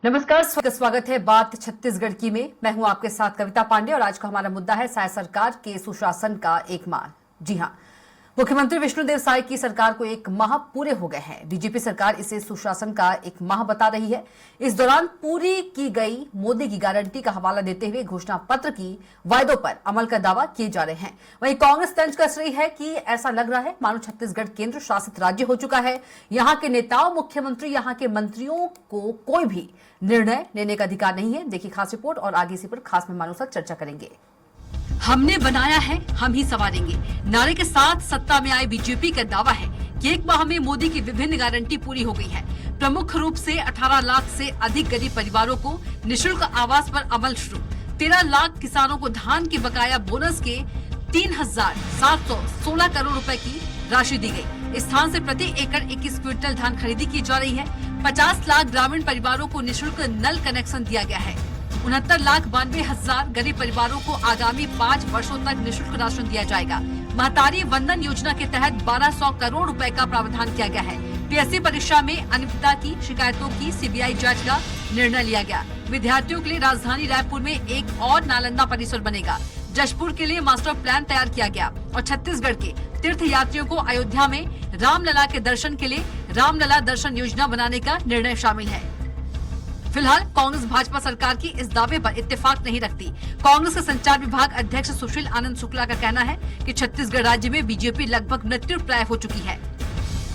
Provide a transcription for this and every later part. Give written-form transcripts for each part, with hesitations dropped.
नमस्कार, स्वागत है बात छत्तीसगढ़ की में। मैं हूं आपके साथ कविता पांडे और आज का हमारा मुद्दा है साय सरकार के सुशासन का एक माह। जी हां, मुख्यमंत्री विष्णुदेव साय की सरकार को एक माह पूरे हो गए हैं। बीजेपी सरकार इसे सुशासन का एक माह बता रही है। इस दौरान पूरी की गई मोदी की गारंटी का हवाला देते हुए घोषणा पत्र की वायदों पर अमल का दावा किए जा रहे हैं। वहीं कांग्रेस तंज कस रही है कि ऐसा लग रहा है मानो छत्तीसगढ़ केंद्र शासित राज्य हो चुका है। यहां के नेताओं, मुख्यमंत्री, यहां के मंत्रियों को कोई भी निर्णय लेने का अधिकार नहीं है। देखिए खास रिपोर्ट और आगे इसी पर खास मेहमानों से चर्चा करेंगे। हमने बनाया है, हम ही संवारेंगे नारे के साथ सत्ता में आए बीजेपी का दावा है कि एक माह में मोदी की विभिन्न गारंटी पूरी हो गई है। प्रमुख रूप से 18 लाख से अधिक गरीब परिवारों को निःशुल्क आवास पर अमल शुरू। 13 लाख किसानों को धान के बकाया बोनस के 3,716 करोड़ रुपए की राशि दी गई। इस स्थान से प्रति एकड़ 21 क्विंटल धान खरीदी की जा रही है। 50 लाख ग्रामीण परिवारों को निःशुल्क नल कनेक्शन दिया गया है। 69,92,000 गरीब परिवारों को आगामी 5 वर्षों तक निःशुल्क राशन दिया जाएगा। महतारी वंदन योजना के तहत 1200 करोड़ रुपए का प्रावधान किया गया है। पीएससी परीक्षा में अनियमितता की शिकायतों की सीबीआई जांच का निर्णय लिया गया। विद्यार्थियों के लिए राजधानी रायपुर में एक और नालंदा परिसर बनेगा। जशपुर के लिए मास्टर प्लान तैयार किया गया और छत्तीसगढ़ के तीर्थ यात्रियों को अयोध्या में रामलला के दर्शन के लिए रामलला दर्शन योजना बनाने का निर्णय शामिल है। फिलहाल कांग्रेस भाजपा सरकार की इस दावे पर इत्तेफाक नहीं रखती। कांग्रेस के संचार विभाग अध्यक्ष सुशील आनंद शुक्ला का कहना है कि छत्तीसगढ़ राज्य में बीजेपी लगभग मृत्युप्राय हो चुकी है।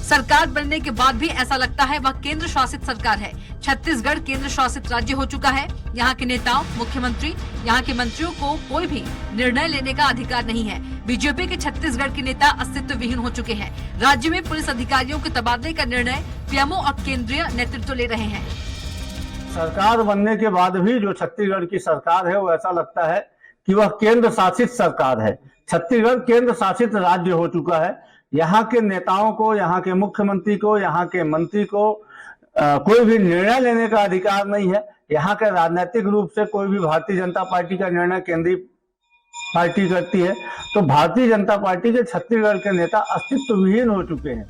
सरकार बनने के बाद भी ऐसा लगता है वह केंद्र शासित सरकार है। छत्तीसगढ़ केंद्र शासित राज्य हो चुका है। यहाँ के नेताओं, मुख्यमंत्री, यहाँ के मंत्रियों को कोई भी निर्णय लेने का अधिकार नहीं है। बीजेपी के छत्तीसगढ़ के नेता अस्तित्व विहीन हो चुके हैं। राज्य में पुलिस अधिकारियों के तबादले का निर्णय पीएमओ और केंद्रीय नेतृत्व ले रहे हैं। सरकार बनने के बाद भी जो छत्तीसगढ़ की सरकार है वो ऐसा लगता है कि वह केंद्र शासित सरकार है। छत्तीसगढ़ केंद्र शासित राज्य हो चुका है। यहाँ के नेताओं को, यहाँ के मुख्यमंत्री को, यहाँ के मंत्री को कोई भी निर्णय लेने का अधिकार नहीं है। यहाँ के राजनीतिक रूप से कोई भी भारतीय जनता पार्टी का निर्णय केंद्रीय पार्टी करती है, तो भारतीय जनता पार्टी के छत्तीसगढ़ के नेता अस्तित्व विहीन हो चुके हैं।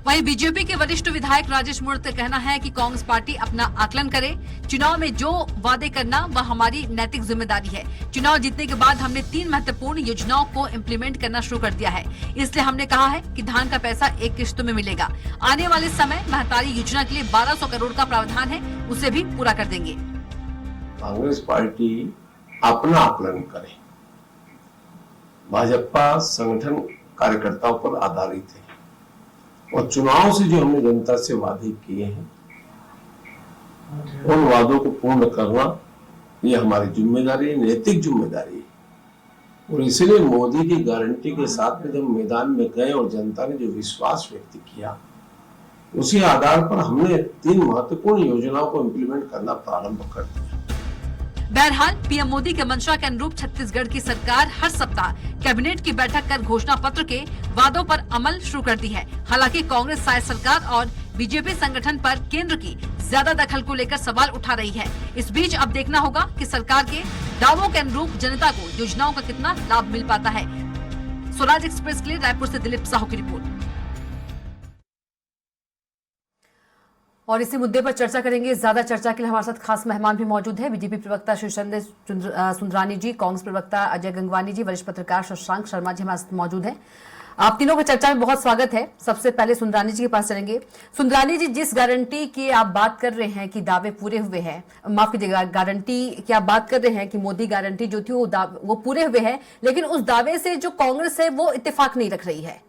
वहीं बीजेपी के वरिष्ठ विधायक राजेश मूणत का कहना है कि कांग्रेस पार्टी अपना आकलन करे। चुनाव में जो वादे करना वह हमारी नैतिक जिम्मेदारी है। चुनाव जीतने के बाद हमने 3 महत्वपूर्ण योजनाओं को इम्प्लीमेंट करना शुरू कर दिया है। इसलिए हमने कहा है कि धान का पैसा एक किश्तों में मिलेगा। आने वाले समय महतारी योजना के लिए 1200 करोड़ का प्रावधान है, उसे भी पूरा कर देंगे। कांग्रेस पार्टी अपना आकलन करे। भाजपा संगठन कार्यकर्ताओं पर आधारित है और चुनाव से जो हमने जनता से वादे किए हैं उन वादों को पूर्ण करना ये हमारी जिम्मेदारी है, नैतिक जिम्मेदारी है। और इसलिए मोदी की गारंटी के साथ में जब मैदान में गए और जनता ने जो विश्वास व्यक्त किया, उसी आधार पर हमने 3 महत्वपूर्ण योजनाओं को इम्प्लीमेंट करना प्रारंभ कर दिया। बहरहाल पीएम मोदी के मंशा के अनुरूप छत्तीसगढ़ की सरकार हर सप्ताह कैबिनेट की बैठक कर घोषणा पत्र के वादों पर अमल शुरू कर दी है। हालांकि कांग्रेस साय सरकार और बीजेपी संगठन पर केंद्र की ज्यादा दखल को लेकर सवाल उठा रही है। इस बीच अब देखना होगा कि सरकार के दावों के अनुरूप जनता को योजनाओं का कितना लाभ मिल पाता है। स्वराज एक्सप्रेस के लिए रायपुर से दिलीप साहू की रिपोर्ट। और इसी मुद्दे पर चर्चा करेंगे। ज्यादा चर्चा के लिए हमारे साथ खास मेहमान भी मौजूद है। बीजेपी प्रवक्ता श्री संजय सुंदरानी जी, कांग्रेस प्रवक्ता अजय गंगवानी जी, वरिष्ठ पत्रकार शशांक शर्मा जी हमारे साथ मौजूद हैं। आप तीनों का चर्चा में बहुत स्वागत है। सबसे पहले सुंदरानी जी के पास चलेंगे। सुंदरानी जी, जिस गारंटी की आप बात कर रहे हैं कि दावे पूरे हुए हैं, माफ कीजिएगा, गारंटी की आप बात कर रहे हैं कि मोदी गारंटी जो थी वो पूरे हुए हैं, लेकिन उस दावे से जो कांग्रेस है वो इत्तेफाक नहीं रख रही है।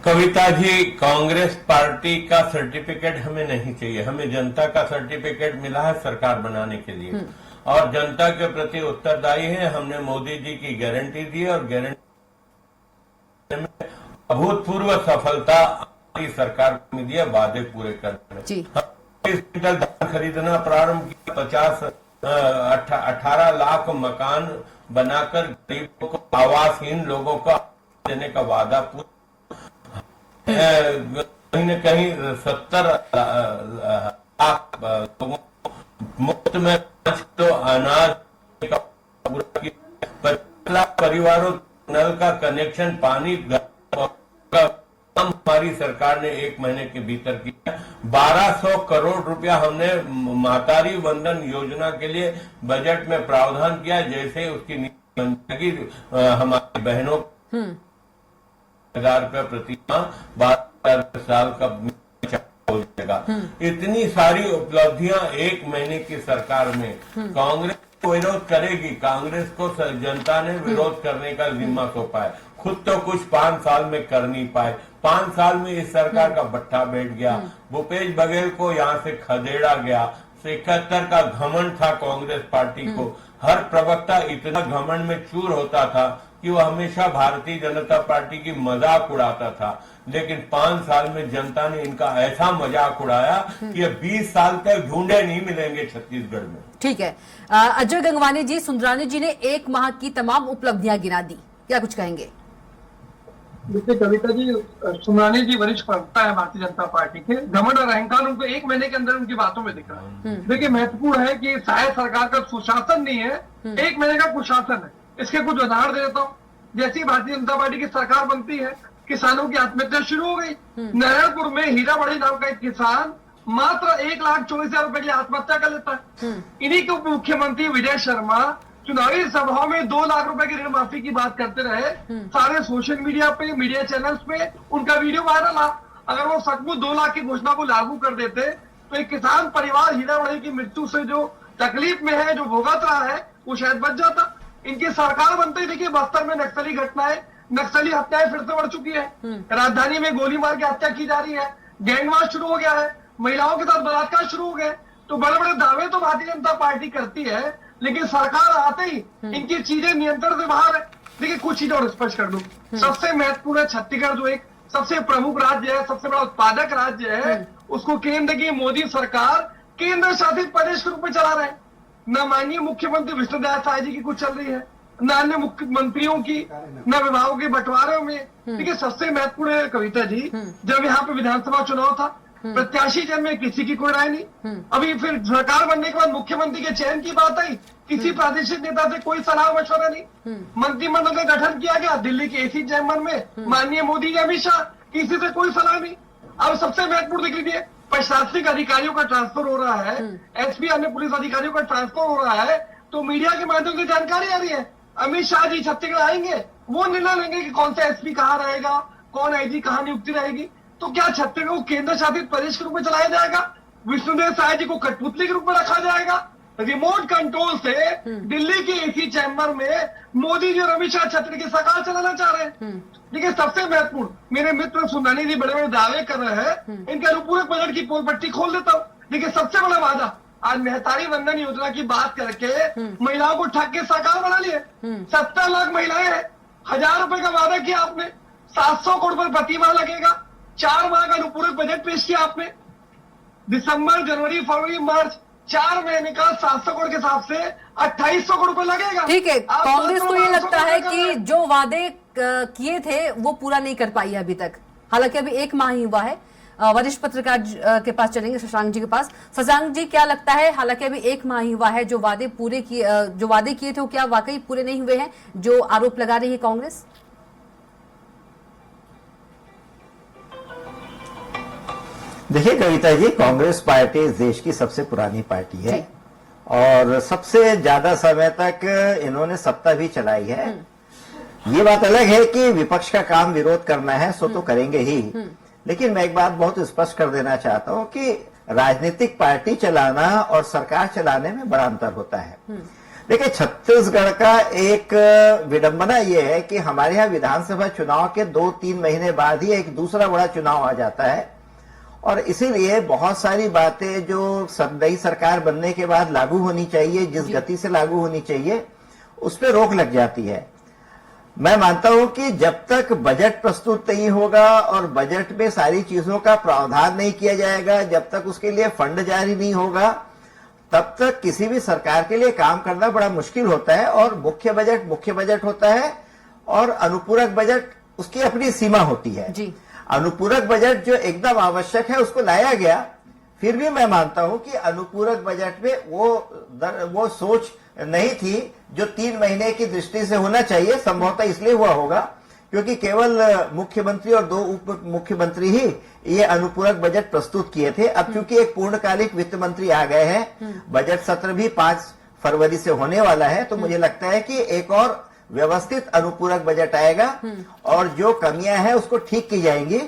कविता जी, कांग्रेस पार्टी का सर्टिफिकेट हमें नहीं चाहिए। हमें जनता का सर्टिफिकेट मिला है सरकार बनाने के लिए और जनता के प्रति उत्तरदायी है। हमने मोदी जी की गारंटी दी और गारंटी में अभूतपूर्व सफलता हमारी सरकार को मिली है वादे पूरे करने में। 20 क्विंटल धान खरीदना प्रारंभ किया। 18 लाख मकान बनाकर गरीबों को, आवासहीन लोगों को देने का वादा पूरा। कहीं न कहीं 70 लाख लोगों को मुफ्त में 5 किलो अनाज का पूरा किया। 50 लाख परिवारों नल का कनेक्शन, पानी का हमारी सरकार ने 1 महीने के भीतर किया। 1200 करोड़ रुपया हमने मातारी वंदन योजना के लिए बजट में प्रावधान किया। जैसे उसकी नीति बनेगी, हमारी बहनों 1000 रुपया प्रति माह 12 साल का हो जाएगा। इतनी सारी उपलब्धियां 1 महीने की सरकार में। कांग्रेस को विरोध करेगी, कांग्रेस को जनता ने विरोध करने का जिम्मा सौंपा है, खुद तो कुछ 5 साल में कर नहीं पाए। 5 साल में इस सरकार का भट्ठा बैठ गया। भूपेश बघेल को यहाँ से खदेड़ा गया। 71 का घमंड था कांग्रेस पार्टी को। हर प्रवक्ता इतना घमंड में चूर होता था कि वो हमेशा भारतीय जनता पार्टी की मजाक उड़ाता था। लेकिन 5 साल में जनता ने इनका ऐसा मजाक उड़ाया कि ये 20 साल तक ढूंढे नहीं मिलेंगे छत्तीसगढ़ में। ठीक है, अजय गंगवानी जी, सुंदरानी जी ने 1 माह की तमाम उपलब्धियां गिना दी, क्या कुछ कहेंगे? देखिए कविता जी, सुंदरानी जी वरिष्ठ प्रवक्ता है भारतीय जनता पार्टी के। घमंड और अहंकार उनको 1 महीने के अंदर उनकी बातों में दिख रहा है। देखिए महत्वपूर्ण है कि शायद सरकार का सुशासन नहीं है, 1 महीने का कुशासन है। इसके कुछ उदाहरण दे देता हूँ। जैसे ही भारतीय जनता पार्टी की सरकार बनती है, किसानों की आत्महत्या शुरू हो गई। नारायणपुर में हीरा बड़ी नाम का एक किसान मात्र 1,24,000 रुपए की आत्महत्या कर लेता है। इन्हीं के उप मुख्यमंत्री विजय शर्मा चुनावी सभाओं में 2 लाख रुपए की ऋण माफी की बात करते रहे। सारे सोशल मीडिया पे, मीडिया चैनल्स पे उनका वीडियो वायरल रहा। अगर वो सचमुच 2 लाख की घोषणा को लागू कर देते तो एक किसान परिवार हीरा बड़ी की मृत्यु से जो तकलीफ में है, जो भुगत रहा है, वो शायद बच जाता। इनकी सरकार बनते ही देखिए बस्तर में नक्सली घटनाएं, नक्सली हत्याएं फिर से बढ़ चुकी है। राजधानी में गोली मार के हत्या की जा रही है। गैंगवार शुरू हो गया है। महिलाओं के साथ बलात्कार शुरू हो गए। तो बड़े बड़े दावे तो भारतीय जनता पार्टी करती है, लेकिन सरकार आते ही इनकी चीजें नियंत्रण से बाहर है। देखिए कुछ चीजें और स्पष्ट कर दूं। सबसे महत्वपूर्ण है छत्तीसगढ़, जो एक सबसे प्रमुख राज्य है, सबसे बड़ा उत्पादक राज्य है, उसको केंद्र की मोदी सरकार केंद्र शासित प्रदेश के रूप में चला रहे हैं। न माननीय मुख्यमंत्री विष्णुदेव साय जी की कुछ चल रही है, न अन्य मुख्यमंत्रियों की, न विभागों के बंटवारे में। देखिए सबसे महत्वपूर्ण है कविता जी, जब यहाँ पे विधानसभा चुनाव था, प्रत्याशी चयन में किसी की कोई राय नहीं। अभी फिर सरकार बनने के बाद मुख्यमंत्री के चयन की बात आई, किसी प्रादेशिक नेता से कोई सलाह मशवरा नहीं। मंत्रिमंडल का गठन किया गया दिल्ली के एसी चैम्बर में, माननीय मोदी जी, अमित शाह, किसी से कोई सलाह नहीं। अब सबसे महत्वपूर्ण देख लीजिए, प्रशासनिक अधिकारियों का ट्रांसफर हो रहा है, एसपी अन्य पुलिस अधिकारियों का ट्रांसफर हो रहा है, तो मीडिया के माध्यम से जानकारी आ रही है अमित शाह जी छत्तीसगढ़ आएंगे, वो निर्णय लेंगे कि कौन सा एसपी कहाँ रहेगा, कौन आईजी कहाँ नियुक्ति रहेगी। तो क्या छत्तीसगढ़ को केंद्र शासित प्रदेश के रूप में चलाया जाएगा? विष्णुदेव साय जी को कठपुतली के रूप में रखा जाएगा? रिमोट कंट्रोल से दिल्ली के एसी चैम्बर में मोदी जी और अमित शाह छत्तीसगढ़ की सरकार चलाना चाह रहे हैं। देखिए सबसे महत्वपूर्ण, मेरे मित्र सुंदरानी जी बड़े बड़े दावे कर रहे हैं, इनके अनुपूरक बजट की पोल पट्टी खोल देता हूँ। देखिए सबसे बड़ा वादा, आज मेहतारी वंदन योजना की बात करके महिलाओं को ठग के सरकार बना लिए। 70 लाख महिलाएं हैं, 1000 रुपए का वादा किया आपने, 700 करोड़ रुपए प्रति माह लगेगा। 4 माह का अनुपूरक बजट पेश किया आपने, दिसंबर, जनवरी, फरवरी, मार्च 4 महीने का 700 करोड़ के हिसाब से 2800 करोड़ रुपए लगेगा। ठीक है, कांग्रेस को ये लगता है कि जो वादे किए थे वो पूरा नहीं कर पाई है अभी तक। हालांकि अभी 1 माह ही हुआ है। वरिष्ठ पत्रकार के पास चलेंगे, शशांक जी के पास। शशांक जी, क्या लगता है, हालांकि अभी 1 माह ही हुआ है, जो वादे किए थे वो क्या वाकई पूरे नहीं हुए हैं, जो आरोप लगा रही है कांग्रेस? देखिए कविता जी, कांग्रेस पार्टी इस देश की सबसे पुरानी पार्टी है और सबसे ज्यादा समय तक इन्होंने सत्ता भी चलाई है। ये बात अलग है कि विपक्ष का काम विरोध करना है, सो तो करेंगे ही, लेकिन मैं एक बात बहुत स्पष्ट कर देना चाहता हूं कि राजनीतिक पार्टी चलाना और सरकार चलाने में बड़ा अंतर होता है। देखिए छत्तीसगढ़ का एक विडंबना यह है कि हमारे यहाँ विधानसभा चुनाव के 2-3 महीने बाद ही एक दूसरा बड़ा चुनाव आ जाता है और इसीलिए बहुत सारी बातें जो नई सरकार बनने के बाद लागू होनी चाहिए, जिस गति से लागू होनी चाहिए, उस पर रोक लग जाती है। मैं मानता हूं कि जब तक बजट प्रस्तुत नहीं होगा और बजट में सारी चीजों का प्रावधान नहीं किया जाएगा, जब तक उसके लिए फंड जारी नहीं होगा, तब तक किसी भी सरकार के लिए काम करना बड़ा मुश्किल होता है। और मुख्य बजट होता है और अनुपूरक बजट उसकी अपनी सीमा होती है जी। अनुपूरक बजट जो एकदम आवश्यक है उसको लाया गया, फिर भी मैं मानता हूं कि अनुपूरक बजट में वो सोच नहीं थी जो 3 महीने की दृष्टि से होना चाहिए। संभवतः इसलिए हुआ होगा क्योंकि केवल मुख्यमंत्री और 2 उप मुख्यमंत्री ही ये अनुपूरक बजट प्रस्तुत किए थे। अब चूंकि एक पूर्णकालिक वित्त मंत्री आ गए हैं, बजट सत्र भी 5 फरवरी से होने वाला है, तो मुझे लगता है कि एक और व्यवस्थित अनुपूरक बजट आएगा और जो कमियां हैं उसको ठीक की जाएंगी।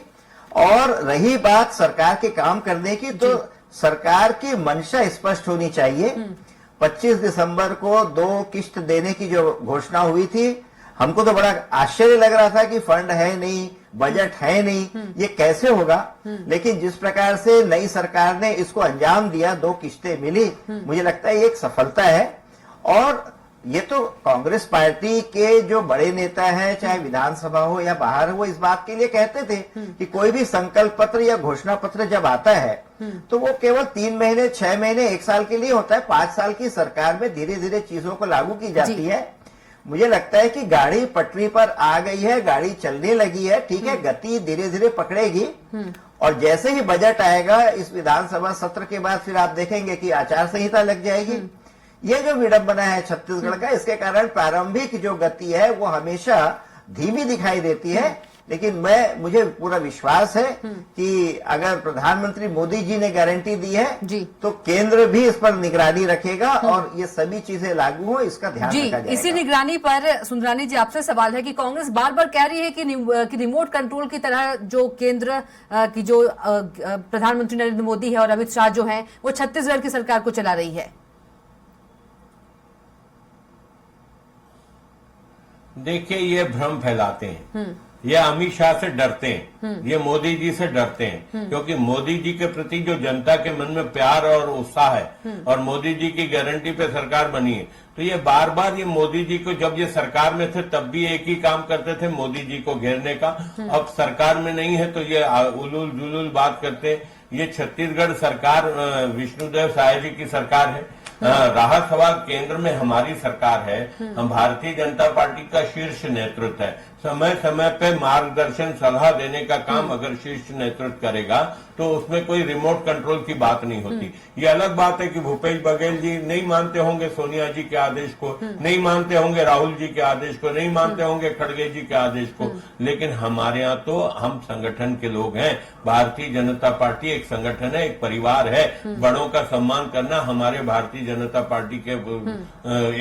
और रही बात सरकार के काम करने की, तो सरकार की मंशा स्पष्ट होनी चाहिए। 25 दिसंबर को 2 किस्त देने की जो घोषणा हुई थी, हमको तो बड़ा आश्चर्य लग रहा था कि फंड है नहीं, बजट है नहीं, ये कैसे होगा। लेकिन जिस प्रकार से नई सरकार ने इसको अंजाम दिया, 2 किस्तें मिली, मुझे लगता है ये एक सफलता है। और ये तो कांग्रेस पार्टी के जो बड़े नेता हैं, चाहे विधानसभा हो या बाहर, वो इस बात के लिए कहते थे कि कोई भी संकल्प पत्र या घोषणा पत्र जब आता है तो वो केवल 3 महीने, 6 महीने, 1 साल के लिए होता है। 5 साल की सरकार में धीरे धीरे चीजों को लागू की जाती है। मुझे लगता है कि गाड़ी पटरी पर आ गई है, गाड़ी चलने लगी है, ठीक है, गति धीरे धीरे पकड़ेगी। और जैसे ही बजट आएगा इस विधानसभा सत्र के बाद, फिर आप देखेंगे कि आचार संहिता लग जाएगी। ये जो विडंबना है छत्तीसगढ़ का, इसके कारण प्रारंभिक जो गति है वो हमेशा धीमी दिखाई देती है। लेकिन मुझे पूरा विश्वास है कि अगर प्रधानमंत्री मोदी जी ने गारंटी दी है तो केंद्र भी इस पर निगरानी रखेगा और ये सभी चीजें लागू हो, इसका ध्यान रखा जाएगा। इसी निगरानी पर सुंदरानी जी आपसे सवाल है कि कांग्रेस बार बार कह रही है कि रिमोट कंट्रोल की तरह जो केंद्र की जो प्रधानमंत्री नरेंद्र मोदी है और अमित शाह जो है वो छत्तीसगढ़ की सरकार को चला रही है। देखिए, ये भ्रम फैलाते हैं, ये अमित शाह से डरते हैं, ये मोदी जी से डरते हैं, क्योंकि मोदी जी के प्रति जो जनता के मन में प्यार और उत्साह है और मोदी जी की गारंटी पे सरकार बनी है, तो ये बार बार ये मोदी जी को, जब ये सरकार में थे तब भी एक ही काम करते थे, मोदी जी को घेरने का। अब सरकार में नहीं है तो ये उलूल जुलूल बात करते हैं। ये छत्तीसगढ़ सरकार विष्णुदेव साय जी की सरकार है। रहा सवाल केंद्र में हमारी सरकार है, हम भारतीय जनता पार्टी का शीर्ष नेतृत्व है। समय समय पे मार्गदर्शन सलाह देने का काम अगर शीर्ष नेतृत्व करेगा तो उसमें कोई रिमोट कंट्रोल की बात नहीं होती। ये अलग बात है कि भूपेश बघेल जी नहीं मानते होंगे सोनिया जी के आदेश को, नहीं मानते होंगे राहुल जी के आदेश को, नहीं मानते होंगे खड़गे जी के आदेश को, लेकिन हमारे यहाँ तो हम संगठन के लोग हैं। भारतीय जनता पार्टी एक संगठन है, एक परिवार है। बड़ों का सम्मान करना हमारे भारतीय जनता पार्टी के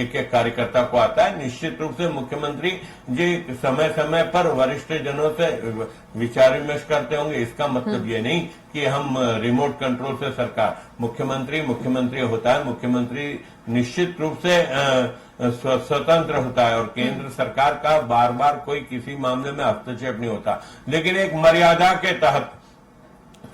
एक एक कार्यकर्ता को आता है। निश्चित रूप से मुख्यमंत्री जी समय समय पर वरिष्ठ जनों से विचार विमर्श करते होंगे। इसका मतलब ये नहीं कि हम रिमोट कंट्रोल से सरकार, मुख्यमंत्री होता है, मुख्यमंत्री निश्चित रूप से स्वतंत्र होता है और केंद्र सरकार का बार बार कोई किसी मामले में हस्तक्षेप नहीं होता, लेकिन एक मर्यादा के तहत,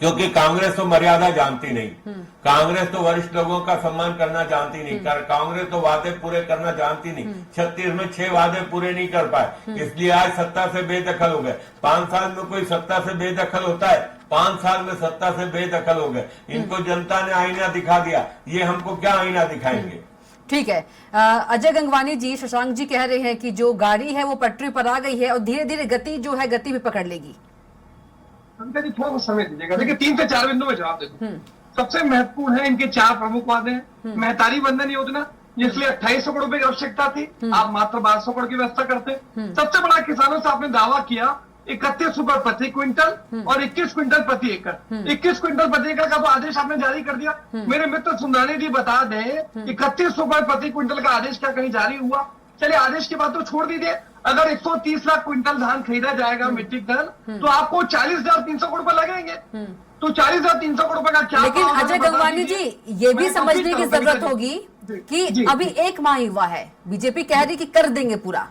क्योंकि कांग्रेस तो मर्यादा जानती नहीं, कांग्रेस तो वरिष्ठ लोगों का सम्मान करना जानती नहीं, कांग्रेस तो वादे पूरे करना जानती नहीं। 36 में 6 वादे पूरे नहीं कर पाए, इसलिए आज सत्ता से बेदखल हो गए। 5 साल में कोई सत्ता से बेदखल होता है? 5 साल में सत्ता से बेदखल हो गए। इनको जनता ने आईना दिखा दिया, ये हमको क्या आईना दिखाएंगे? ठीक है, अजय गंगवानी जी, शशांक जी कह रहे हैं कि जो गाड़ी है वो पटरी पर आ गई है और धीरे धीरे गति जो है गति भी पकड़ लेगी। थोड़ा सा समय दीजिएगा। देखिए 3 से 4 बिंदु में जवाब देता हूं। सबसे महत्वपूर्ण है इनके 4 प्रमुख वादे हैं। महतारी बंधन योजना, जिसलिए 2800 करोड़ रुपए की आवश्यकता थी, आप मात्र 1200 करोड़ की व्यवस्था करते। सबसे बड़ा किसानों से आपने दावा किया 31 रुपए प्रति क्विंटल और 21 क्विंटल प्रति एकड़। 21 क्विंटल प्रति एकड़ का तो आदेश आपने जारी कर दिया। मेरे मित्र सुंदरानी जी बता दें 31 रुपए प्रति क्विंटल का आदेश क्या कहीं जारी हुआ? चलिए आदेश की बात तो छोड़ दीजिए, अगर 130 लाख क्विंटल धान खरीदा जाएगा मीट्रिक टन, तो आपको 40,300 करोड़ रुपए लगेंगे। तो 40,300 करोड़ रुपए का क्या? लेकिन अजय गंगवानी जी, ये भी समझने की जरूरत होगी कि अभी 1 माह हुआ है, बीजेपी कह रही कि कर देंगे पूरा।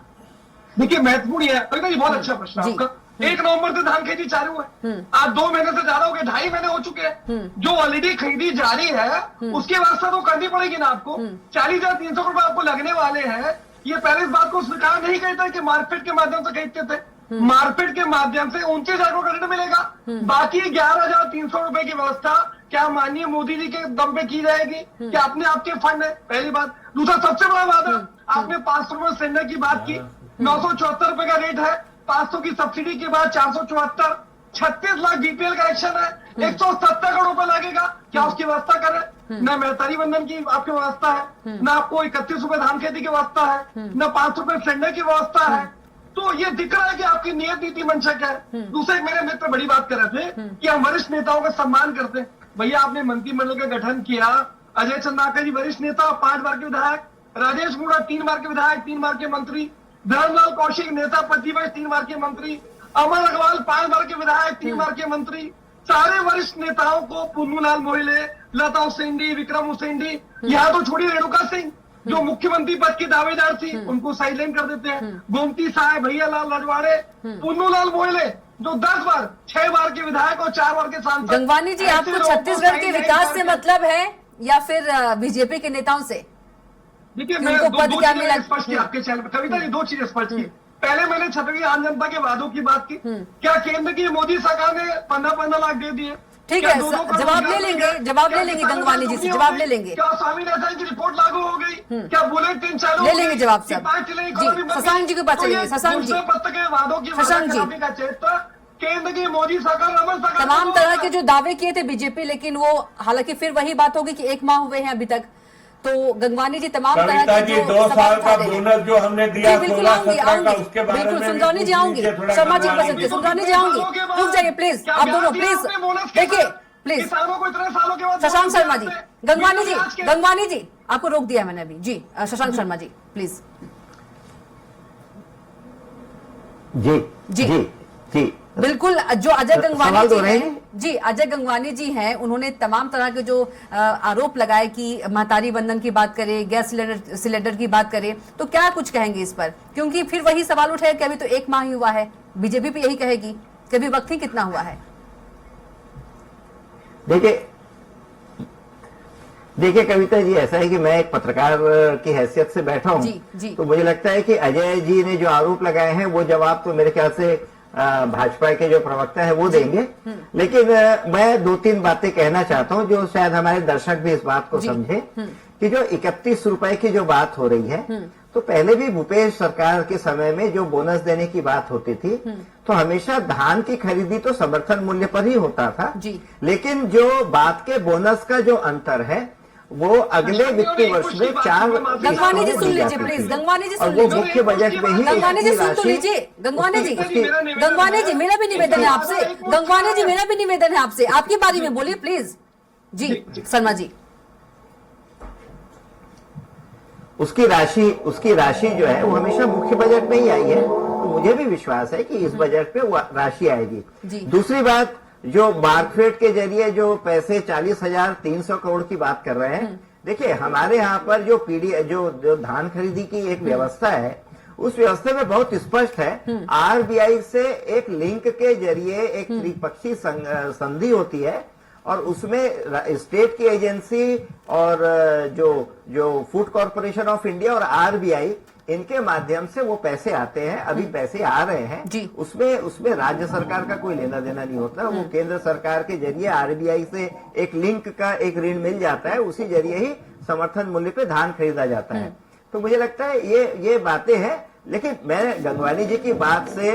देखिए महत्वपूर्ण है, ये बहुत अच्छा प्रश्न है आपका। 1 नवंबर से धान खरीदी चालू है, आज 2 महीने से ज्यादा हो गए, 2.5 महीने हो चुके हैं। जो ऑलरेडी खरीदी जारी है उसकी व्यवस्था तो करनी पड़ेगी ना आपको। 40,300 रुपए आपको लगने वाले हैं। ये पहले इस बात को स्वीकार नहीं कहता कि मार्केट के माध्यम से खरीदते थे। मार्केट के माध्यम से 29,000 करोड़ क्रेडिट मिलेगा, बाकी 11,300 रुपए की व्यवस्था क्या माननीय मोदी जी के दम पे की जाएगी? क्या अपने आपके फंड है? पहली बात। दूसरा सबसे बड़ा वादा, आपने 500 रुपए सिलेंडर की बात की, 974 रुपए का रेट है, 500 की सब्सिडी के बाद 474, 36 लाख बीपीएल कनेक्शन है, 170 करोड़ रुपए लगेगा। क्या उसकी व्यवस्था करें? न महतारी बंधन की आपकी व्यवस्था है, न आपको 31 रुपए धान खेती की व्यवस्था है, न 5 रुपए सिलेंडर की व्यवस्था है। तो तो ये दिख रहा है कि आपकी नियत नीति मंशक है। दूसरे एक मेरे मित्र बड़ी बात कर रहे थे कि हम वरिष्ठ नेताओं का सम्मान करते हैं। भैया आपने मंत्रिमंडल का गठन किया, अजय चंद्राकर जी वरिष्ठ नेता, 5 बार के विधायक, राजेश गुड़ा 3 बार के विधायक, 3 बार के मंत्री, धर्मलाल कौशिक नेता प्रतिपक्ष 3 बार के मंत्री, अमर अग्रवाल 5 बार के विधायक, 3 बार के मंत्री, सारे वरिष्ठ नेताओं को पुन्नूलाल मोहिले, लता हुसैन, विक्रम हुसैन, यहाँ तो छोड़िए रेणुका सिंह जो मुख्यमंत्री पद की दावेदार थी उनको साइडलाइन कर देते हैं। गोमती साहब, भैया लाल रजवाड़े, पुन्नूलाल मोहिले जो 10 बार 6 बार के विधायक और 4 बार के सांसद। गंगवानी जी, आपको छत्तीसगढ़ के विकास से मतलब है या फिर बीजेपी के नेताओं से? देखिए मैं दो चीजें स्पष्ट की आपके चैनल पर, कविता जी 2 चीजें स्पष्ट की। पहले मैंने छत्तीसगढ़ आम जनता के वादों की बात की। क्या केंद्र की मोदी सरकार ने 15 लाख दे दिए? ठीक है, जवाब ले लेंगे गंगवानी जी से, जवाब ले लेंगे। क्या स्वामी नाथन की रिपोर्ट लागू हो गई? क्या बुलेट ट्रेन चालू ले लेंगे जवाब सब। जी, शशांक जी के पास चलेंगे। शशांक जी, वादों की शशांक जी, का चरित्र केंद्र की मोदी सरकार, रमन सरकार तमाम तरह के जो दावे किए थे बीजेपी, लेकिन वो हालांकि फिर वही बात होगी कि 1 माह हुए हैं अभी तक। तो गंगवानी जी तमाम तरह कविता के जी जो 2 साल का सवाल बोनस जो हमने दिया, बिल्कुल 16-17 का, उसके बारे में बिल्कुल सुंदरनी जी आऊंगी, शर्मा जी पसंद सुंदरनी जी आऊंगी। रुक जाइए प्लीज, आप दोनों प्लीज देखिए प्लीज। किसानों को इतने सालों के बाद शशांक शर्मा जी, गंगवानी जी आपको रोक दिया मैंने अभी। जी शशांक शर्मा जी प्लीज। जी जी। जी जी बिल्कुल, जो अजय गंगवानी सवाल जी दो रहे हैं, जी अजय गंगवानी जी हैं, उन्होंने तमाम तरह के जो आरोप लगाए कि महतारी वंदन की बात करें, गैस सिलेंडर की बात करें, तो क्या कुछ कहेंगे इस पर? क्योंकि फिर वही सवाल उठेगा कि अभी तो 1 माह ही हुआ है, बीजेपी भी यही कहेगी कि अभी वक्त ही कितना हुआ है। देखिए कविता जी, ऐसा है कि मैं एक पत्रकार की हैसियत से बैठा हूं, जी। तो मुझे लगता है कि अजय जी ने जो आरोप लगाए हैं वो जवाब तो मेरे ख्याल से भाजपा के जो प्रवक्ता है वो देंगे। लेकिन मैं 2-3 बातें कहना चाहता हूं जो शायद हमारे दर्शक भी इस बात को समझे कि जो 31 रुपए की जो बात हो रही है, तो पहले भी भूपेश सरकार के समय में जो बोनस देने की बात होती थी, तो हमेशा धान की खरीदी तो समर्थन मूल्य पर ही होता था। लेकिन जो बात के बोनस का जो अंतर है वो अगले वित्तीय वर्ष में 4 गंगवानी जी सुन लीजिए प्लीज, गंगवानी जी सुन लीजिए, मुख्य बजट में ही गंगवानी जी सुन तो लीजिए। गंगवानी जी मेरा भी निवेदन है आपसे, गंगवानी जी मेरा भी निवेदन है आपसे, आपकी बारी में बोलिए प्लीज। जी शर्मा जी। उसकी राशि जो है वो हमेशा मुख्य बजट में ही आई है, तो मुझे भी विश्वास है कि इस बजट पे वो राशि आएगी। दूसरी बात, जो मार्कफेड के जरिए जो पैसे 40,300 करोड़ की बात कर रहे हैं, देखिए हमारे यहाँ पर जो जो धान खरीदी की एक व्यवस्था है, उस व्यवस्था में बहुत स्पष्ट है, आरबीआई से एक लिंक के जरिए एक त्रिपक्षीय संधि होती है और उसमें स्टेट की एजेंसी और जो फूड कॉर्पोरेशन ऑफ इंडिया और आरबीआई, इनके माध्यम से वो पैसे आते हैं। अभी पैसे आ रहे हैं, उसमें राज्य सरकार का कोई लेना देना नहीं होता। वो केंद्र सरकार के जरिए आरबीआई से एक लिंक का एक ऋण मिल जाता है, उसी जरिए ही समर्थन मूल्य पे धान खरीदा जाता है। तो मुझे लगता है ये बातें हैं। लेकिन मैं गंगवानी जी की बात से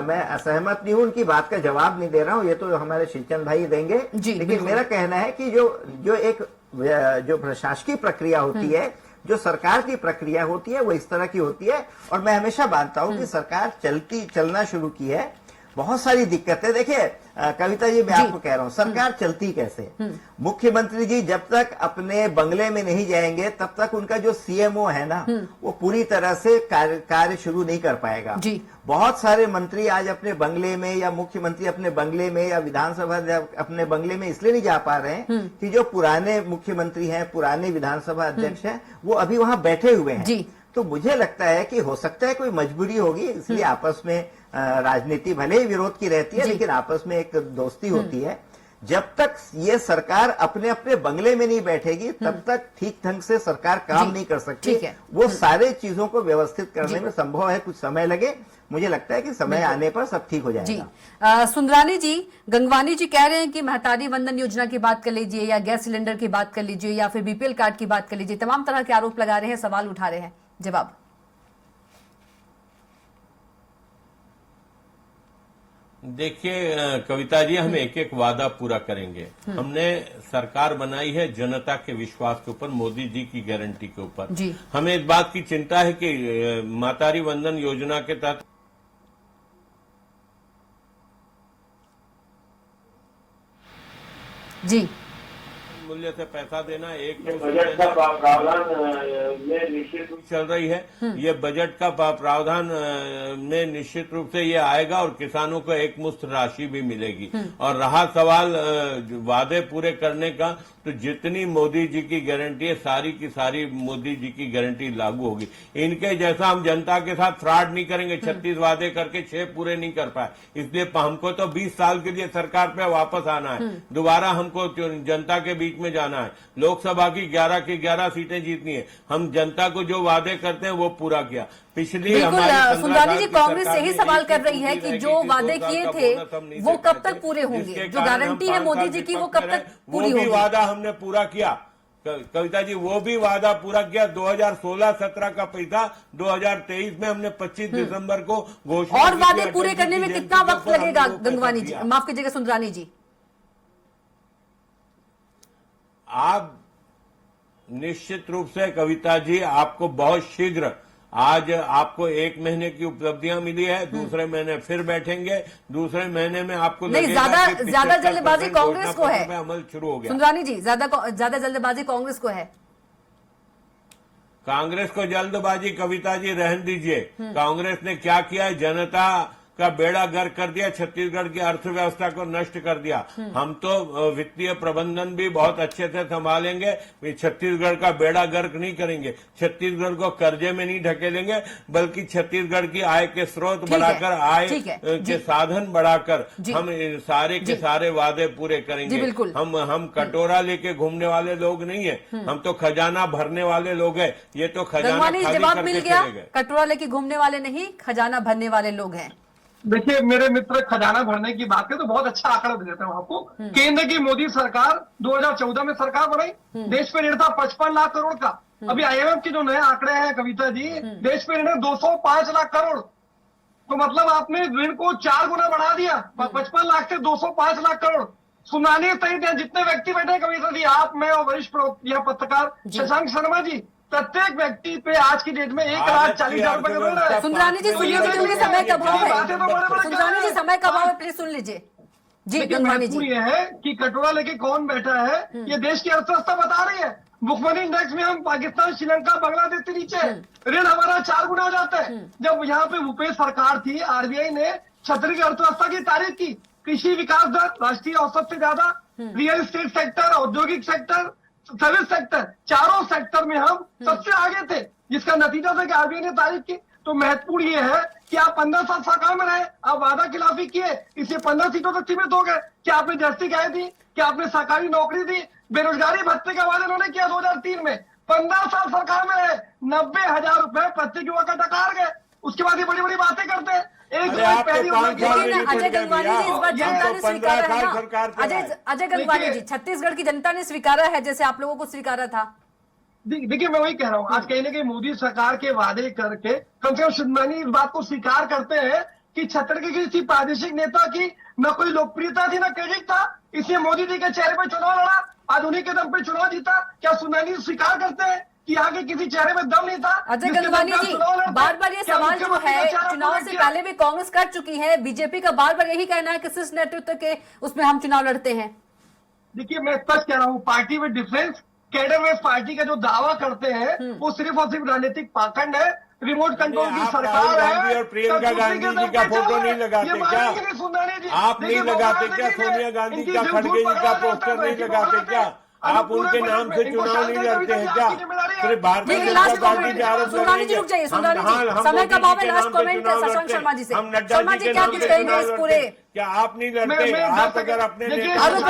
मैं असहमत नहीं हूं, उनकी बात का जवाब नहीं दे रहा हूं, ये तो हमारे शिवचंद भाई देंगे। लेकिन मेरा कहना है कि जो प्रशासकीय प्रक्रिया होती है, जो सरकार की प्रक्रिया होती है, वो इस तरह की होती है। और मैं हमेशा मानता हूं कि सरकार चलना शुरू की है, बहुत सारी दिक्कतें। देखिए कविता जी, मैं आपको कह रहा हूं, सरकार चलती कैसे? मुख्यमंत्री जी जब तक अपने बंगले में नहीं जाएंगे तब तक उनका जो सीएमओ है ना, वो पूरी तरह से कार्य शुरू नहीं कर पाएगा। बहुत सारे मंत्री आज अपने बंगले में, या मुख्यमंत्री अपने बंगले में, या विधानसभा अपने बंगले में इसलिए नहीं जा पा रहे हैं कि जो पुराने मुख्यमंत्री हैं, पुराने विधानसभा अध्यक्ष हैं, वो अभी वहां बैठे हुए हैं। तो मुझे लगता है कि हो सकता है कोई मजबूरी होगी, इसलिए आपस में राजनीति भले ही विरोध की रहती है, लेकिन आपस में एक दोस्ती होती है। जब तक ये सरकार अपने अपने बंगले में नहीं बैठेगी तब तक ठीक ढंग से सरकार काम नहीं कर सकती। वो सारे चीजों को व्यवस्थित करने में संभव है कुछ समय लगे, मुझे लगता है कि समय आने पर सब ठीक हो जाएगा। सुंदरानी जी, गंगवानी जी कह रहे हैं कि महतारी वंदन योजना की बात कर लीजिए, या गैस सिलेंडर की बात कर लीजिए, या फिर बीपीएल कार्ड की बात कर लीजिए, तमाम तरह के आरोप लगा रहे हैं, सवाल उठा रहे हैं, जवाब। देखिए कविता जी, हम एक एक वादा पूरा करेंगे। हमने सरकार बनाई है जनता के विश्वास के ऊपर, मोदी जी की गारंटी के ऊपर। हमें इस बात की चिंता है कि मातारी वंदन योजना के तहत जी मूल्य से पैसा देना एक बजट का प्रावधान में निश्चित रूप चल रही है। ये बजट का प्रावधान में निश्चित रूप से ये आएगा और किसानों को एक मुश्त राशि भी मिलेगी। और रहा सवाल वादे पूरे करने का, तो जितनी मोदी जी की गारंटी है सारी की सारी मोदी जी की गारंटी लागू होगी। इनके जैसा हम जनता के साथ फ्रॉड नहीं करेंगे। 36 वादे करके 6 पूरे नहीं कर पाए, इसलिए हमको तो 20 साल के लिए सरकार पे वापस आना है। दोबारा हमको जनता के बीच में जाना है। लोकसभा की 11 की 11 सीटें जीतनी है। हम जनता को जो वादे करते हैं वो पूरा किया। पिछली बिल्कुल सुंदरानी जी, कांग्रेस यही सवाल कर रही है कि जो वादे किए थे वो कब तक पूरे होंगे, जो गारंटी है मोदी जी की वो कब तक पूरी होगी। वादा हमने पूरा किया कविता जी, वो भी वादा पूरा किया। 2016-17 का पैसा 2023 में हमने 25 दिसंबर को घोषणा। और वादे पूरे करने में कितना वक्त लगेगा गंगवानी जी, माफ कीजिएगा सुंदरानी जी? आप निश्चित रूप से कविता जी, आपको बहुत शीघ्र, आज आपको 1 महीने की उपलब्धियां मिली है, दूसरे महीने फिर बैठेंगे, दूसरे महीने में आपको नहीं, ज्यादा जल्दबाजी कांग्रेस को है। अमल शुरू हो गया। सुंदरानी जी, ज्यादा जल्दबाजी कांग्रेस को है। कांग्रेस को जल्दबाजी कविता जी रहने दीजिए। कांग्रेस ने क्या किया है, जनता का बेड़ा गर्क कर दिया, छत्तीसगढ़ की अर्थव्यवस्था को नष्ट कर दिया। हम तो वित्तीय प्रबंधन भी बहुत अच्छे से संभालेंगे, छत्तीसगढ़ का बेड़ा गर्क नहीं करेंगे, छत्तीसगढ़ को कर्जे में नहीं ढकेलेंगे, बल्कि छत्तीसगढ़ की आय के स्रोत बढ़ाकर, आय के साधन बढ़ाकर हम सारे के सारे वादे पूरे करेंगे। हम कटोरा लेके घूमने वाले लोग नहीं है, हम तो खजाना भरने वाले लोग हैं। ये तो खजाना खाली जवाब मिल गया, करके कटोरा लेके घूमने वाले नहीं, खजाना भरने वाले लोग हैं। देखिए, मेरे मित्र खजाना भरने की बात है तो बहुत अच्छा आंकड़ा दे देता हूँ आपको। केंद्र की मोदी सरकार 2014 में सरकार बनाई, देश पे ऋण था 55 लाख करोड़ का। अभी IMF के जो नए आंकड़े हैं कविता जी, देश पे ऋण है 205 लाख करोड़। तो मतलब आपने ऋण को 4 गुना बढ़ा दिया, 55 लाख से 205 लाख करोड़। सुनानी सहित जितने व्यक्ति बैठे कविता जी, आप, मैं और वरिष्ठ पत्रकार शशांक शर्मा जी, प्रत्येक व्यक्ति पे आज की डेट में 1,40,000 रुपए का ऋण है। सुंदरानी जी सुनिए, क्योंकि समय का अभाव है। सुंदरानी जी, समय का अभाव है, प्लीज सुन लीजिए जी। गंगवानी जी, ये है कि कटोरा लेके कौन बैठा है, ये देश की अर्थव्यवस्था बता रही है। भुखमरी इंडेक्स में हम पाकिस्तान, श्रीलंका, बांग्लादेश से नीचे, ऋण हमारा 4 गुना हो जाता है। जब यहाँ पे भूपेश सरकार थी, RBI ने छतरी की अर्थव्यवस्था की तारीफ की। कृषि विकास दर राष्ट्रीय औसत से ज्यादा, रियल एस्टेट सेक्टर, औद्योगिक सेक्टर, सर्विस सेक्टर, चारों सेक्टर में हम सबसे आगे थे, जिसका नतीजा था कि RBI ने तारीफ की। तो महत्वपूर्ण ये है कि आप 15 साल सरकार में रहे, आप वादा खिलाफी किए, इससे 15 सीटों तक सीमित हो गए। क्या आपने जस्ती गाय दी, क्या आपने सरकारी नौकरी दी, बेरोजगारी भत्ते का वादा उन्होंने किया 2003 में। 15 साल सरकार में रहे, 90,000 रुपए प्रत्येक युवक का टकार गए। उसके बाद ये बड़ी बड़ी बातें करते हैं। अजय गंगवानी जी, इस बार जनता ने स्वीकारा है ना। अजय गंगवानी जी, छत्तीसगढ़ की जनता ने स्वीकारा है जैसे आप लोगों को स्वीकारा था। देखिए, मैं वही कह रहा हूँ, आज कहीं ना कहीं मोदी सरकार के वादे करके कम से कम सुंदरानी इस बात को स्वीकार करते हैं कि छत्तीसगढ़ की किसी प्रादेशिक नेता की न कोई लोकप्रियता थी, न क्रेडिट था, इसलिए मोदी जी के चेहरे पर चुनाव लड़ा, आज उन्हीं के दम पे चुनाव जीता। क्या सुंदरानी स्वीकार करते हैं कि आगे किसी चेहरे में दम नहीं था? अजय गंगवानी जी, बार बार ये सवाल जो है चुनाव से पहले भी कांग्रेस कर चुकी है, बीजेपी का बार बार यही कहना है कि किस नेतृत्व के उसमें हम चुनाव लड़ते हैं। देखिए, मैं स्पष्ट कह रहा हूँ, पार्टी विद डिफरेंस, कैडरलेस पार्टी का जो दावा करते हैं वो सिर्फ और सिर्फ राजनीतिक पाखंड है। रिमोट कंट्रोल की सरकार है और प्रियंका गांधी जी का फोटो नहीं लगाते क्या? आप नहीं लगाते क्या? सोनिया गांधी का, खड़गे जी का पोस्टर नहीं लगाते क्या? आप उनके नाम से चुनाव नहीं लड़ते हैं क्या? सिर्फ भारतीय जनता पार्टी के आरोप सुंदरानी जी रुक जाइए, सुंदरानी जी समय का अभाव है। लास्ट कमेंट शशांक शर्मा जी से। शर्मा जी, क्या कुछ कहेंगे इस पूरे? क्या आप नहीं लड़ते? आप अगर अपने आरोप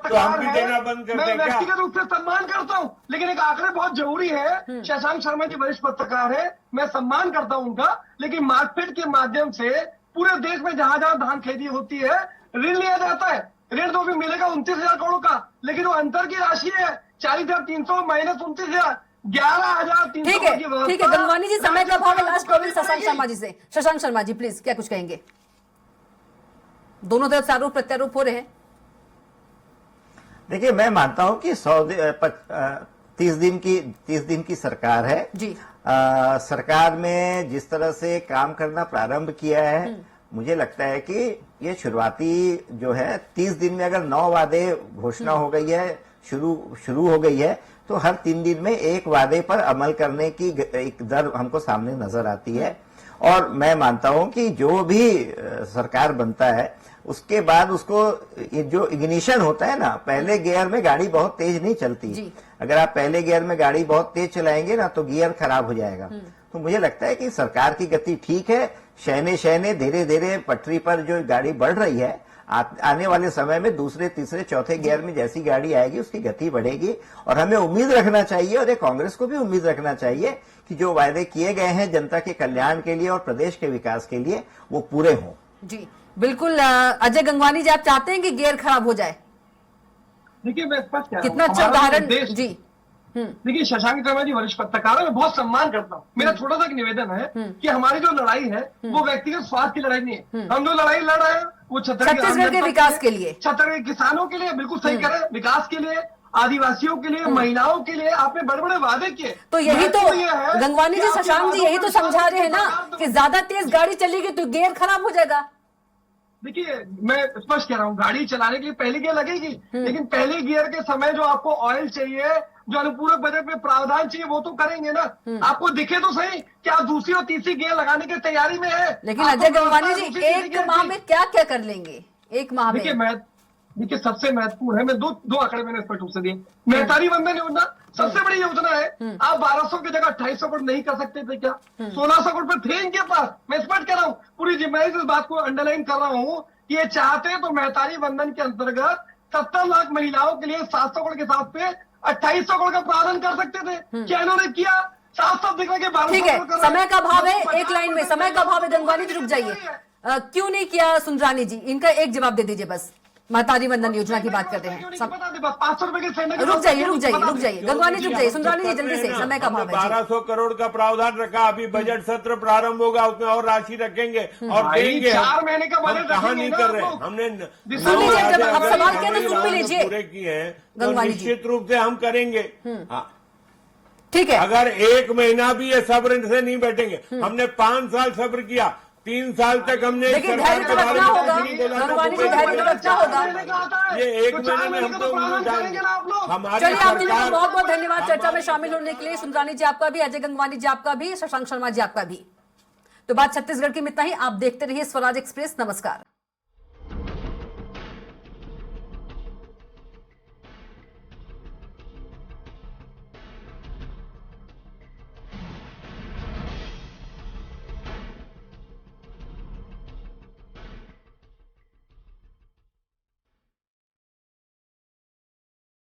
तो हम भी देना बंद कर दें क्या? व्यक्तिगत रूप से सम्मान करता हूँ, लेकिन एक आंकड़े बहुत जरूरी है। शशांक शर्मा जी वरिष्ठ पत्रकार है, मैं सम्मान करता हूँ उनका, लेकिन मार्कफेड के माध्यम से पूरे देश में जहां जहां धान खेती होती है ऋण लिया जाता है। ऋण तो भी मिलेगा 29,000 करोड़ का, लेकिन वो अंतर की राशि है 40,300 माइनस 29,000, 11,300। ठीक है गंगवानी जी, समय का अभाव है। लास्ट कमेंट शशांक शर्मा जी से। शशांक शर्मा जी प्लीज, क्या कुछ कहेंगे? दोनों तरफ से आरोप प्रत्यारोप हो रहे हैं। देखिए, मैं मानता हूं कि 30 दिन की सरकार है जी। सरकार में जिस तरह से काम करना प्रारंभ किया है मुझे लगता है कि ये शुरुआती जो है 30 दिन में अगर 9 वादे घोषणा हो गई है, शुरू हो गई है, तो हर 3 दिन में एक वादे पर अमल करने की एक दर हमको सामने नजर आती है। और मैं मानता हूं कि जो भी सरकार बनता है उसके बाद उसको ये जो इग्निशन होता है ना, पहले गियर में गाड़ी बहुत तेज नहीं चलती। अगर आप पहले गियर में गाड़ी बहुत तेज चलाएंगे ना तो गियर खराब हो जाएगा। तो मुझे लगता है कि सरकार की गति ठीक है, शहने शहने धीरे धीरे पटरी पर जो गाड़ी बढ़ रही है, आने वाले समय में दूसरे तीसरे चौथे गियर में जैसी गाड़ी आएगी उसकी गति बढ़ेगी। और हमें उम्मीद रखना चाहिए, और ये कांग्रेस को भी उम्मीद रखना चाहिए कि जो वायदे किए गए हैं जनता के कल्याण के लिए और प्रदेश के विकास के लिए वो पूरे हों। जी बिल्कुल। अजय गंगवानी जी, आप चाहते हैं कि गियर खराब हो जाए? देखिए मैं स्पष्ट कह रहा हूं, कितना अच्छा उदाहरण जी। देखिए शशांक शर्मा जी वरिष्ठ पत्रकार है, मैं बहुत सम्मान करता हूँ। मेरा छोटा सा एक निवेदन है कि हमारी जो लड़ाई है वो व्यक्तिगत स्वार्थ की लड़ाई नहीं है। हम जो लड़ाई लड़ रहे हैं वो छत्तीसगढ़ के विकास के लिए, छत्तीसगढ़ के किसानों के लिए, बिल्कुल सही कह रहे हैं, विकास के लिए, आदिवासियों के लिए, महिलाओं के लिए आपने बड़े बड़े वादे किए। तो यही तो गंगवानी जी, शशांक जी यही तो समझा रहे हैं ना कि ज्यादा तेज गाड़ी चलेगी तो गियर खराब हो जाएगा। देखिए मैं स्पष्ट कह रहा हूँ, गाड़ी चलाने के लिए पहली गियर लगेगी, लेकिन पहले गियर के समय जो आपको ऑयल चाहिए, जो अनुपूरक बजट में प्रावधान चाहिए, वो तो करेंगे ना। आपको दिखे तो सही कि आप दूसरी और तीसरी गियर लगाने की तैयारी में है। लेकिन अजय गंगवानी जी, एक माह में क्या क्या कर लेंगे? एक माह में देखिए सबसे महत्वपूर्ण है, मैं दो आंकड़े मैंने स्पष्ट रूप से दिए। मेहतारी वंदन योजना सबसे बड़ी योजना है। आप 1200 की जगह 2800 करोड़ नहीं कर सकते थे क्या? 1600 करोड़ पर थे इनके पास। मैं स्पष्ट कह रहा हूँ, पूरी जिम्मेदारी से इस बात को अंडरलाइन कर रहा हूँ कि ये चाहते तो मेहतारी वंदन के अंतर्गत 70 लाख महिलाओं के लिए 700 करोड़ के साथ पे 2800 करोड़ का प्रावधान कर सकते थे। क्या इन्होंने किया? 700 दिख के 1200। ठीक है, समय का अभाव है, एक लाइन में समय का अभाव है। गंगवानी जी रुक जाइए, क्यों नहीं किया सुंदरानी जी? इनका एक जवाब दे दीजिए बस। महतारी वंदन योजना की बात करते हैं। 500 रुपए के रुक जाइए गंगवानी जी, रुक जाइए। सुंदरानी जी जल्दी से, समय का अभाव है। 1200 करोड़ का प्रावधान रखा, अभी बजट सत्र प्रारंभ होगा, उसमें और राशि रखेंगे और देंगे। 4 महीने का बजट कहाँ नहीं कर रहे? हमने सुन लीजिए, जब आप सवाल किया तो सुन भी लीजिए। पूरे किए हैं तो निश्चित रूप से हम करेंगे। ठीक है, अगर 1 महीना भी ये सब्र से नहीं बैठेंगे, हमने 5 साल सब्र किया, 3 साल तक हमने लेकिन धैर्य तो रखना होगा। गंगवानी जी, धैर्य तो रखना होगा। ये 1 महीने में हमको हमारी चलिए, आप सरकार। बहुत बहुत धन्यवाद चर्चा में शामिल होने के लिए। सुंदरानी जी आपका भी, अजय गंगवानी जी आपका भी, शशांक शर्मा जी आपका भी। तो बात छत्तीसगढ़ की में इतना ही। आप देखते रहिए स्वराज एक्सप्रेस। नमस्कार।